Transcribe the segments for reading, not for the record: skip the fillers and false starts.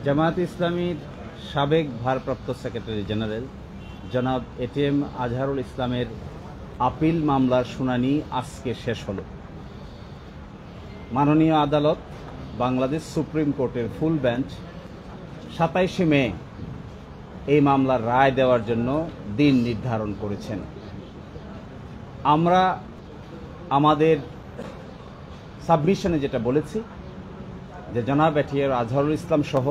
জামায়াত ইসলামীর সাবেক ভারপ্রাপ্ত সেক্রেটারি জেনারেল জনাব এটিএম আজহারুল ইসলামের আপিল মামলার শুনানি আজকে শেষ হল। মাননীয় আদালত বাংলাদেশ সুপ্রিম কোর্টের ফুল বেঞ্চ 27শে মে এই মামলার রায় দেওয়ার জন্য দিন নির্ধারণ করেছেন। আমরা আমাদের সাবমিশনে যেটা বলেছি যে জনাব এটিএম আজহারুল ইসলাম সহ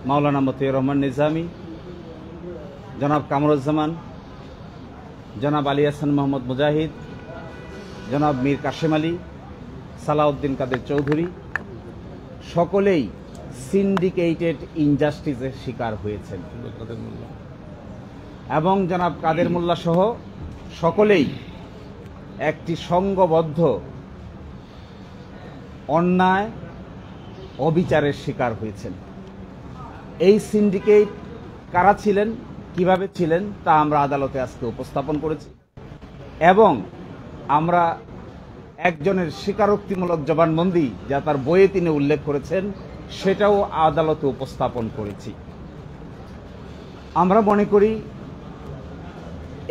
মাওলানা মতিউর রহমান নিজামী, জনাব কামরুজ্জামান, জনাব আলী হাসান মোহাম্মদ মুজাহিদ, জনাব মীর কাশেম আলী, সালাউদ্দিন কাদের চৌধুরী সকলেই সিন্ডিকেটেড ইনজাস্টিসের শিকার হয়েছেন এবং জনাব কাদের মোল্লা সহ সকলেই একটি সংঘবদ্ধ অন্যায় অবিচারের শিকার হয়েছেন। এই সিন্ডিকেট কারা ছিলেন, কিভাবে ছিলেন তা আমরা আদালতে আজকে উপস্থাপন করেছি এবং আমরা একজনের স্বীকারোক্তিমূলক জবানবন্দি যা তার বইয়ে তিনি উল্লেখ করেছেন সেটাও আদালতে উপস্থাপন করেছি। আমরা মনে করি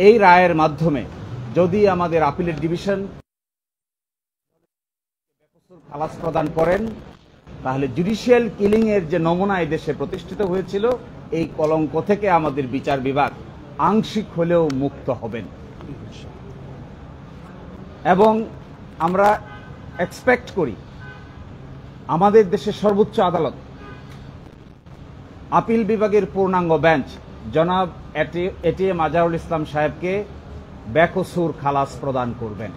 এই রায়ের মাধ্যমে যদি আমাদের আপিলের ডিভিশন খালাস প্রদান করেন তাহলে জুডিশিয়াল কিলিং এর যে নমুনা এই দেশে প্রতিষ্ঠিত হয়েছিল এই কলঙ্ক থেকে আমাদের বিচার বিভাগ আংশিক হলেও মুক্ত হবেন এবং আমরা এক্সপেক্ট করি আমাদের দেশের সর্বোচ্চ আদালত আপিল বিভাগের পূর্ণাঙ্গ বেঞ্চ জনাব এটিএম আজহারুল ইসলাম সাহেবকে বেকসুর খালাস প্রদান করবেন।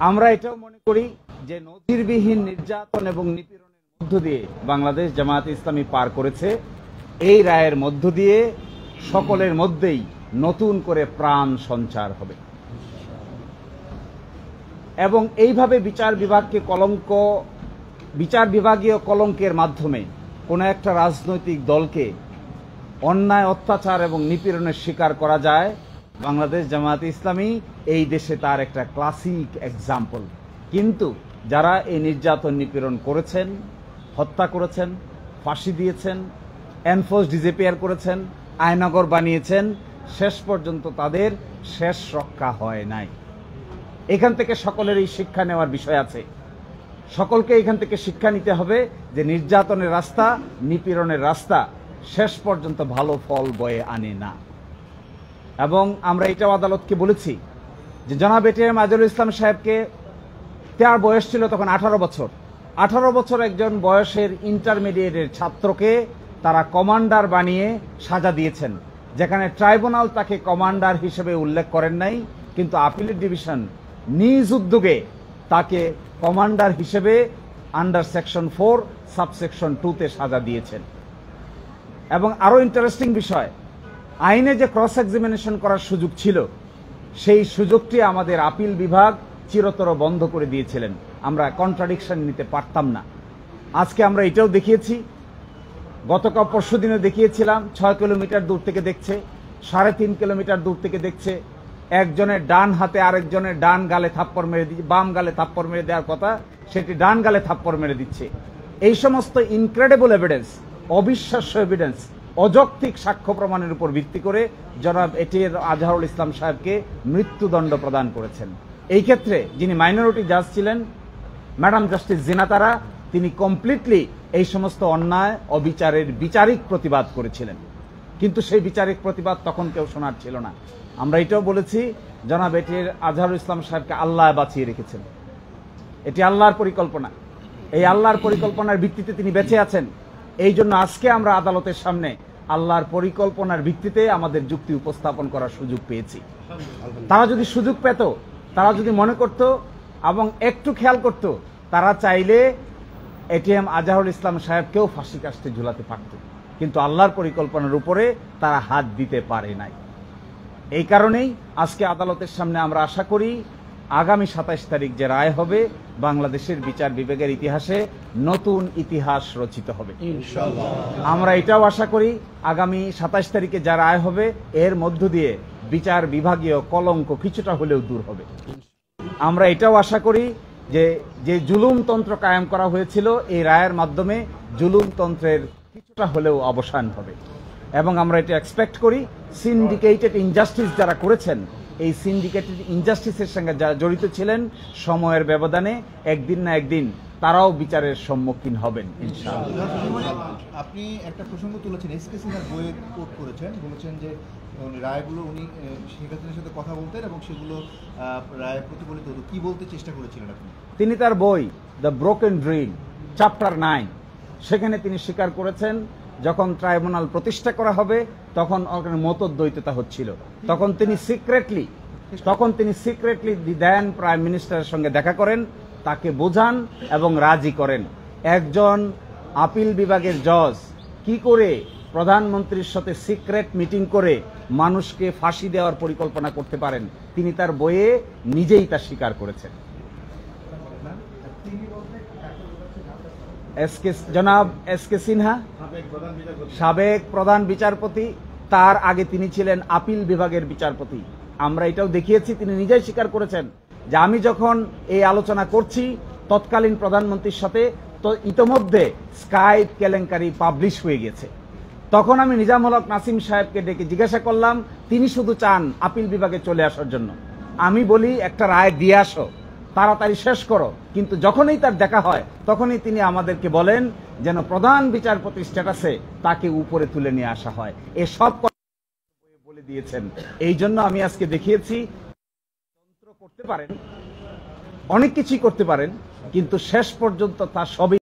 আমরা এটাও মনে করি যে নজিরবিহীন নির্যাতন এবং নিপীড়নের মধ্য দিয়ে বাংলাদেশ জামায়াত ইসলামী পার করেছে, এই রায়ের মধ্য দিয়ে সকলের মধ্যেই নতুন করে প্রাণ সঞ্চার হবে এবং এইভাবে বিচার বিভাগীয় কলঙ্কের মাধ্যমে কোনো একটা রাজনৈতিক দলকে অন্যায় অত্যাচার এবং নিপীড়নের শিকার করা যায়, বাংলাদেশ জামায়াত ইসলামী এই দেশে তার একটা ক্লাসিক এক্সাম্পল। কিন্তু যারা এই নির্যাতন নিপীড়ন করেছেন, হত্যা করেছেন, ফাঁসি দিয়েছেন, এনফোর্স ডিসঅ্যাপিয়ার করেছেন, আয়নাগর বানিয়েছেন, শেষ পর্যন্ত তাদের শেষ রক্ষা হয় নাই। এখান থেকে সকলের এই শিক্ষা নেওয়ার বিষয় আছে। সকলকে এখান থেকে শিক্ষা নিতে হবে যে নির্যাতনের রাস্তা, নিপীড়নের রাস্তা শেষ পর্যন্ত ভালো ফল বয়ে আনে না। এবং আমরা এটাও আদালতকে বলেছি যে জনাব এটিএম আজহারুল ইসলাম সাহেবকে, তার বয়স ছিল তখন 18 বছর। 18 বছর একজন বয়সের ইন্টারমিডিয়েটের ছাত্রকে তারা কমান্ডার বানিয়ে সাজা দিয়েছেন, যেখানে ট্রাইব্যুনাল তাকে কমান্ডার হিসেবে উল্লেখ করেন নাই, কিন্তু আপিলের ডিভিশন নিজ উদ্যোগে তাকে কমান্ডার হিসেবে আন্ডার সেকশন 4 সাবসেকশন 2-তে সাজা দিয়েছেন। এবং আরো ইন্টারেস্টিং বিষয়, আইনে যে ক্রস এক্সামিনেশন করার সুযোগ ছিল সেই সুযোগটি আমাদের আপিল বিভাগ চিরতর বন্ধ করে দিয়েছিলেন। আমরা কন্ট্রাডিকশন নিতে পারতাম না। আজকে আমরা এটাও দেখিয়েছি, গতকাল পরশুদিনে দেখিয়েছিলাম 6 কিলোমিটার দূর থেকে দেখছে, 3.5 কিলোমিটার দূর থেকে দেখছে, একজনের ডান হাতে আরেকজনের ডান গালে থাপ্পড় মেরে দিচ্ছে, বাম গালে থাপ্পড় মেরে দেওয়ার কথা সেটি ডান গালে থাপ্পড় মেরে দিচ্ছে। এই সমস্ত ইনক্রেডিবল এভিডেন্স, অবিশ্বাস্য এভিডেন্স, অযৌক্তিক সাক্ষ্য প্রমাণের উপর ভিত্তি করে জনাব এটিএম আজহারুল ইসলাম সাহেবকে মৃত্যুদণ্ড প্রদান করেছেন। এই ক্ষেত্রে যিনি মাইনরিটি জাজ ছিলেন ম্যাডাম জাস্টিস জিনাতারা, তিনি কমপ্লিটলি এই সমস্ত অন্যায় অবিচারের বিচারিক প্রতিবাদ করেছিলেন, কিন্তু সেই বিচারিক প্রতিবাদ তখন কেউ শোনার ছিল না। আমরা এটাও বলেছি জনাব এটিএম আজহারুল ইসলাম সাহেবকে আল্লাহ বাঁচিয়ে রেখেছেন, এটি আল্লাহর পরিকল্পনা, এই আল্লাহর পরিকল্পনার ভিত্তিতে তিনি বেঁচে আছেন। এই জন্য আজকে আমরা আদালতের সামনে আল্লাহর পরিকল্পনার ভিত্তিতে আমাদের যুক্তি উপস্থাপন করার সুযোগ পেয়েছি। তারা যদি সুযোগ পেত, তারা যদি মনে করত এবং একটু খেয়াল করত, তারা চাইলে এটিএম আজহারুল ইসলাম সাহেবকেও ফাঁসি কাস্টে ঝুলাতে পারত, কিন্তু আল্লাহর পরিকল্পনার উপরে তারা হাত দিতে পারে নাই। এই কারণেই আজকে আদালতের সামনে আমরা আশা করি আগামী 27 তারিখ যে রায় হবে বাংলাদেশের বিচার বিভাগের ইতিহাসে নতুন ইতিহাস রচিত হবে ইনশাআল্লাহ। আমরা এটাও আশা করি আগামী 27 তারিখে যা রায় হবে এর মধ্য দিয়ে বিচার বিভাগীয় কলঙ্ক কিছুটা হলেও দূর হবে। আমরা এটাও আশা করি যে যে জুলুমতন্ত্র কায়েম করা হয়েছিল এই রায়ের মাধ্যমে জুলুমতন্ত্রের কিছুটা হলেও অবসান হবে এবং আমরা এটা এক্সপেক্ট করি সিন্ডিকেটেড ইনজাস্টিস যারা করেছেন এই সিন্ডিকেটেড ইনজাস্টিসের সঙ্গে যারা জড়িত ছিলেন সময়ের ব্যবধানে একদিন না একদিন তারাও বিচারের সম্মুখীন হবেন ইনশাআল্লাহ। আপনি একটা প্রসঙ্গ তুলেছেন, এসকে সিনহার বইয়ে কোট করেছেন, বলেছেন যে রায়গুলো উনি শেখ হাসিনার সাথে কথা বলতেন এবং সেগুলো রায়ে প্রতিফলিত হতো। কি বলতে চেষ্টা করেছিলেন আপনি? তিনি তার বই দ্য ব্রোকেন ড্রিম চ্যাপ্টার 9 সেখানে তিনি স্বীকার করেছেন যখন ট্রাইব্যুনাল প্রতিষ্ঠা করা হবে তখন মতদ্বৈততা হচ্ছিল, তখন তিনি সিক্রেটলি দেন প্রাইম মিনিস্টারের সঙ্গে দেখা করেন, তাকে বোঝান এবং রাজি করেন। একজন আপিল বিভাগের জজ কি করে প্রধানমন্ত্রীর সাথে সিক্রেট মিটিং করে মানুষকে ফাঁসি দেওয়ার পরিকল্পনা করতে পারেন, তিনি তার বইয়ে নিজেই তা স্বীকার করেছেন। জনাব এসকে সিনহা সাবেক প্রধান বিচারপতি, তার আগে তিনি ছিলেন আপিল বিভাগের বিচারপতি। আমরা এটাও দেখিয়েছি, তিনি নিজেই স্বীকার করেছেন যে আমি যখন এই আলোচনা করছি তৎকালীন প্রধানমন্ত্রীর সাথে, তো ইতোমধ্যে স্কাইপ কেলেঙ্কারি পাবলিশ হয়ে গেছে। তখন আমি নিজামুল হক নাসিম সাহেবকে ডেকে জিজ্ঞাসা করলাম, তিনি শুধু চান আপিল বিভাগে চলে আসার জন্য। আমি বলি একটা রায় দিয়ে আসো, তাড়াতাড়ি শেষ করো, কিন্তু যখনই তার দেখা হয় তখনই তিনি আমাদেরকে বলেন যেন প্রধান বিচারপতির স্ট্যাটাসে তাকে উপরে তুলে নিয়ে আসা হয়। এ সব বলে দিয়েছেন। এই জন্য আমি আজকে দেখিয়েছি করতে পারেন, অনেক কিছুই করতে পারেন, কিন্তু শেষ পর্যন্ত তার সবই